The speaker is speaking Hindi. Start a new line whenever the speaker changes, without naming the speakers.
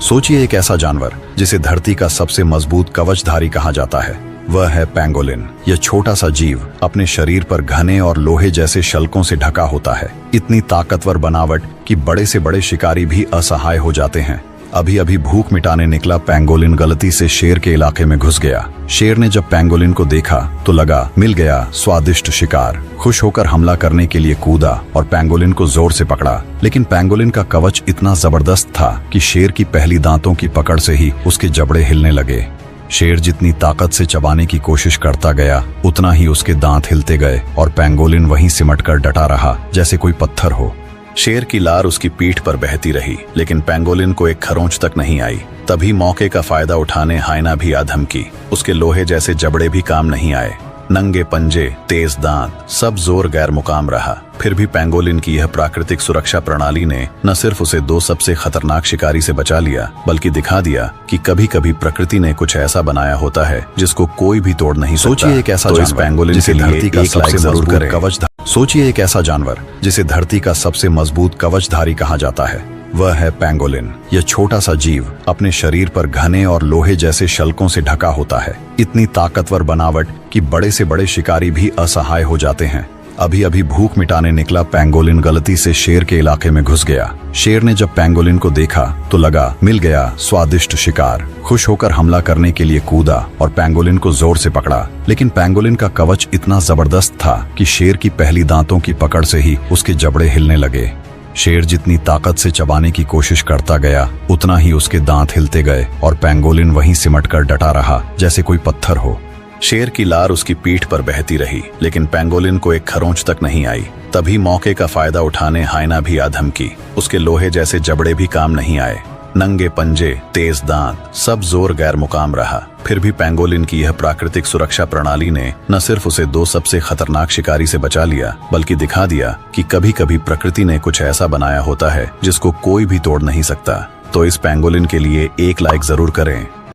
सोचिए एक ऐसा जानवर जिसे धरती का सबसे मजबूत कवचधारी कहा जाता है। वह है पेंगोलिन। यह छोटा सा जीव अपने शरीर पर घने और लोहे जैसे शल्कों से ढका होता है। इतनी ताकतवर बनावट कि बड़े से बड़े शिकारी भी असहाय हो जाते हैं। अभी अभी भूख मिटाने निकला पेंगोलिन गलती से शेर के इलाके में घुस गया। शेर ने जब पेंगोलिन को देखा तो लगा मिल गया स्वादिष्ट शिकार। खुश होकर हमला करने के लिए कूदा और पेंगोलिन को जोर से पकड़ा, लेकिन पेंगोलिन का कवच इतना जबरदस्त था कि शेर की पहली दांतों की पकड़ से ही उसके जबड़े हिलने लगे। शेर जितनी ताकत से चबाने की कोशिश करता गया, उतना ही उसके दांत हिलते गए और पेंगोलिन वहीं सिमटकर डटा रहा जैसे कोई पत्थर हो। शेर की लार उसकी पीठ पर बहती रही, लेकिन पेंगोलिन को एक खरोंच तक नहीं आई। तभी मौके का फायदा उठाने हाइना भी आ धमकी। उसके लोहे जैसे जबड़े भी काम नहीं आए। नंगे पंजे, तेज दांत, सब जोर गैर मुकाम रहा। फिर भी पेंगोलिन की यह प्राकृतिक सुरक्षा प्रणाली ने न सिर्फ उसे दो सबसे खतरनाक शिकारी से बचा लिया, बल्कि दिखा दिया कि कभी कभी प्रकृति ने कुछ ऐसा बनाया होता है जिसको कोई भी तोड़ नहीं सकता। सोचिए एक ऐसा जानवर पेंगोलिन जिसे धरती का सबसे मजबूत कवचधारी सोचिए एक ऐसा जानवर जिसे धरती का सबसे मजबूत कवचधारी कहा जाता है। वह है पेंगोलिन। यह छोटा सा जीव अपने शरीर पर घने और लोहे जैसे शल्कों से ढका होता है। इतनी ताकतवर बनावट कि बड़े से बड़े शिकारी भी असहाय हो जाते हैं। अभी अभी भूख मिटाने निकला पेंगोलिन गलती से शेर के इलाके में घुस गया। शेर ने जब पेंगोलिन को देखा तो लगा मिल गया स्वादिष्ट शिकार। खुश होकर हमला करने के लिए कूदा और पेंगोलिन को जोर से पकड़ा, लेकिन पेंगोलिन का कवच इतना जबरदस्त था कि शेर की पहली दांतों की पकड़ से ही उसके जबड़े हिलने लगे। शेर जितनी ताकत से चबाने की कोशिश करता गया, उतना ही उसके दांत हिलते गए और पेंगोलिन वहीं सिमटकर डटा रहा जैसे कोई पत्थर हो। शेर की लार उसकी पीठ पर बहती रही, लेकिन पेंगोलिन को एक खरोंच तक नहीं आई। तभी मौके का फायदा उठाने हाइना भी आ धमकी। उसके लोहे जैसे जबड़े भी काम नहीं आए। नंगे पंजे, तेज दांत, सब जोर गैर मुकाम रहा। फिर भी पेंगोलिन की यह प्राकृतिक सुरक्षा प्रणाली ने न सिर्फ उसे दो सबसे खतरनाक शिकारी से बचा लिया, बल्कि दिखा दिया कि कभी कभी प्रकृति ने कुछ ऐसा बनाया होता है जिसको कोई भी तोड़ नहीं सकता। तो इस पेंगोलिन के लिए एक लाइक जरूर करें।